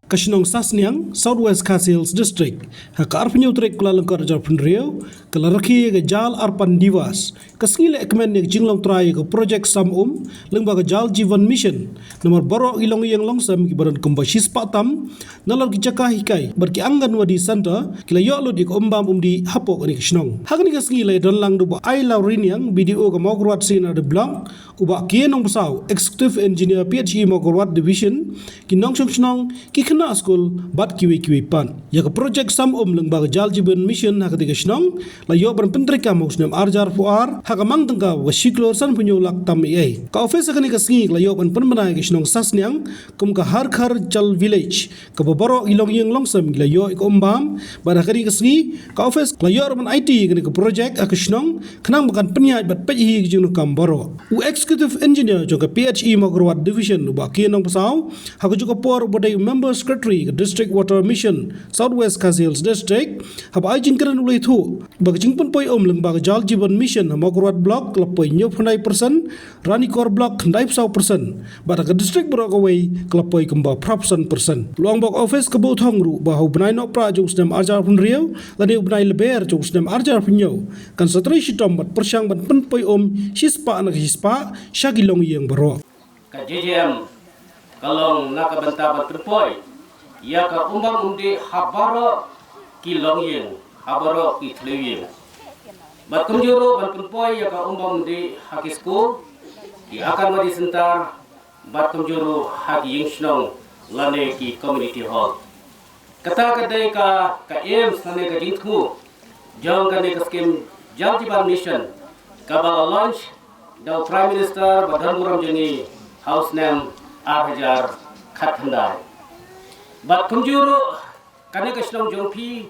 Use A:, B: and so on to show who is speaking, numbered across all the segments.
A: Kashnong Sasniang, Southwest Castles District, Hakar Penyutrek Kuala Lengkar Jarpun Rio, Kelaraki Gajal Arpan Divas, Kasngile Ekmen yang Jinglong Trai ke Projek Samum, Lembaga Jal Jivan Mission, nomor Borok Ilong yang Longsam Kibaran Kumbasis Patam, Nalar Kijaka Hikai, Berki Anggan Wadi Santa, Kila Yoklo di Ombam di Hapok ni Kashnong. Hagni Kasngile Don Lang Duba Ai Lauriniang, BDO ke Mogruat Sina de Blanc, Uba Kienong Besau, Executive Engineer PHE Mogruat Division, Kinong Shnong, Kikna School, Bat Kiwi Pan. Ya ke Projek Samum Lembaga Jal Jivan Mission Hakati Kashnong, Layo Berpentrika Moksnam Arjar Fuar, Hakamang Tengka Wasiklor San Punyolak Tam EA. Ka office Hakani Kasngi, Layo Berpenmenai Kashnong Sasniang, Kum ka Harkar Jal Village, Ka Boboro Ilong Yang Longsam, Layo Ikombam, Badakari Kasngi, Ka office Layo Berpen IT, Kani ke Projek Akashnong, Kenang Bukan Penyat Bat Peji Jinu Kamboro. U Executive Engineer Joka PHE Mogruat Division, Uba Kienong Pesau, Hakajuka Por Bodai Member Secretary District Water Mission Southwest Castles District haba jingkaran ulai thu bag jingpun poi lembaga Jal Jivan Mission Mogruat Block lapoi 90% Ranikor Block 90% bada ke district Borokawai klapoi kemba 100% luang bok office ke Botongru bahu benai no pra jungsdam arjar pun riau lani benai leber jungsdam arjar punyau kan satri shitom bat persyang ban pen poi hispa anak hispa syagilong yang berok
B: ka JJM kalong nakabanta bat perpoi ya ka umbang undi habaro ki longyeng habaro ki thleyeng bat kumjuro ban punpoi ya ka umbang undi haki school ki akan madi sentar bat kumjuro haki yingshnong lane ki community hall kata kadai ka aims lane ka jingthu jong kane ka scheme Jal Jivan Mission ka ba launch the Prime Minister Badhanmuram Jani house name Arhajar Khathandai Bat kumjuru kane ka shnong jongpi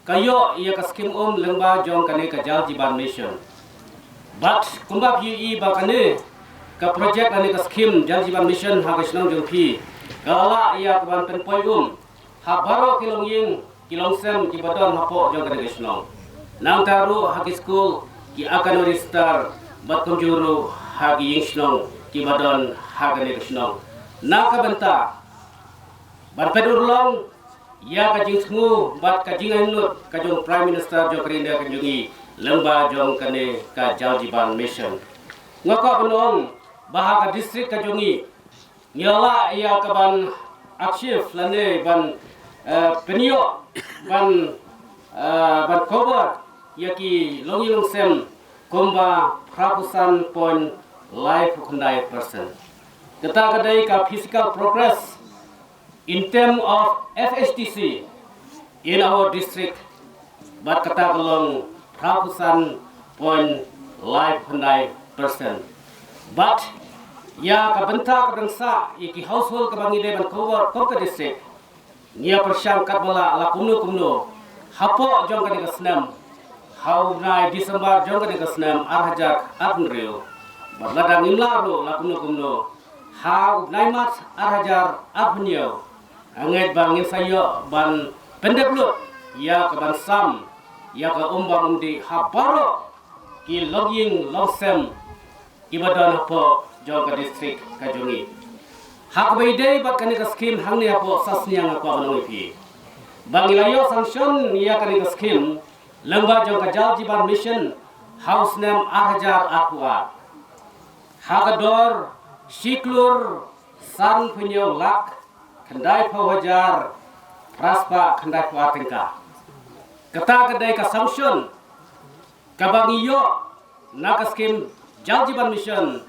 B: kayo iya ka skim lengba jong kane ka Jal Jivan Mission. Bat kumba phi ba kane ka project kane ka skim Jal Jivan Mission ha ka shnong jongpi kala iya ka ban pen poi ha baro kilong ying kilong sem ki badon hapo jong kane ka shnong. Nang taru ha ki school ki akan star bat kumjuru ha ki ying shnong ki badon ha kane ka shnong. Na ka banta Bat pedurlong ya kajing semua bat kajing anut kajong Prime Minister jo kerinda kajungi lemba jong kane ka Jal Jivan Mission. Ngaka penong bahaga distrik kajungi nyala ia ka ban aksif lane ban penio ban cover yaki longyong sem komba prapusan point life kundai person. Kita kadai ka physical progress in terms of FHTC in our district, but kata kalong 100.5%. But ya kabenta kabangsa iki household kabangide ban cover ke district. Nia persyang kat bala ala kumno hapo jong kadi kasnam. How nai December jong kadi kasnam arhajak adnreo. Badladang imlaro la kumno. How nai mat arhajar abnyo. Anget bangin sayo ban pendeplut ya ke ban sam ya ke umbang undi habaro ki logging longsem ibadan hapo jong ka district kajungi hak beidei bat kani ka skim hangni hapo sasniang apa banong ipi bangilayo sanction ya kani ka skim lengba jong ka Jal Jivan Mission house name Arhajar Aqua hagador siklur san punyo lak Kendai Pawajar Raspa Kendai Pawatingka Kata kedai ka sanction Kabangiyo Naka skim Jal Jivan Mission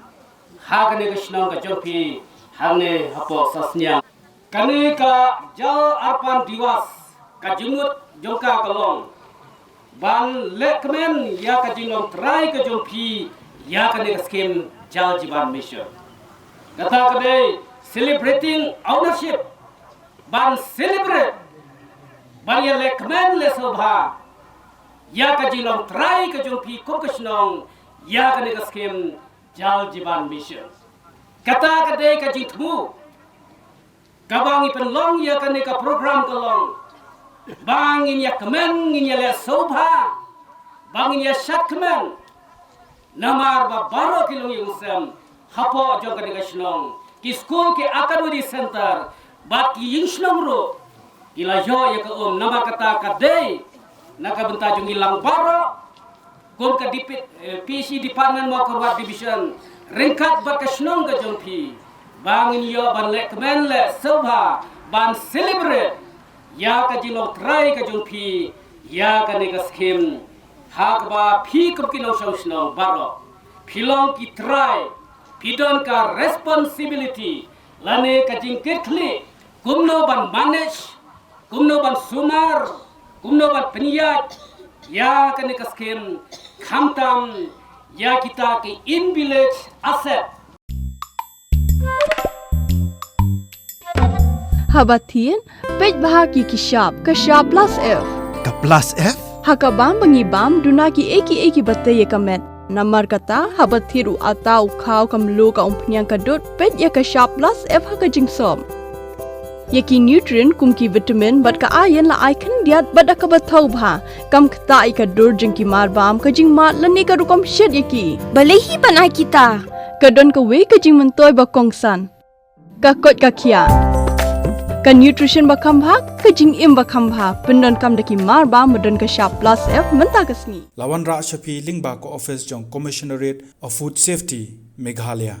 B: Hagane ka shnong ka jongpi Hane hapo sasnyang Kane ka Jal Arpan Diwas Ka jumut jongka kalong Ban lekmen ya ka jinglong try ka jongpi Ya kane ka skim Jal Jivan Mission Kata kedai celebrating ownership ban celebrate ban ya lekmen le sobha ya ka jilong try ka jongpi kokosnong ya ka ne ka skim Jal Jivan Mission kata ka de ka jitmu kabangi penlong ya ka ne ka program kalong bangin ya kemen ngin ya le sobha bangin ya shakmen namar ba baro kilong yusem hapo jong ka ne ka shnong ki school ke akademi center bat ki yinslong ro ila yo ya ka nama kata ka dei naka benta jung ilang baro kom ka PC department mo ka division ringkat ba ka snong ka jong pi bangin yo ban le kmen le sobha ban celebrate ya ka jilong try ka jong pi ya ka ne ka skim hak ba phi kom ki no snong baro philong ki try pidon ka responsibility lane ka jing kirkli kumno ban manage kumno ban sumar kumno ban peniyat ya kane kaskem khamtam ya kita ke in village asset
C: Habatin pej bahagi kashab plus F
D: Ka plus F?
C: hakabam bangibam dunaki eki batay kamet namar kata habathiru atau khaw kamlu ka umpnyang kadut pej ya kashab plus F hakajingsom Yaki nutrient kumki vitamin bat ka ayan la ai kan diat bat ka bathau bha kam khta I ka dur jing ki mar bam ka jing mat lani ka rukom shed yaki balehi banai kita ka don ka we ka jing mentoy ba kongsan ka kot ka kia ka nutrition ba kham bha ka jing im ba kham bha pendon kam daki mar bam madon ka sharp plus F menta ka sngi
D: Lawan Ra Shafi Lingba ko office jong Commissionerate of Food Safety Meghalaya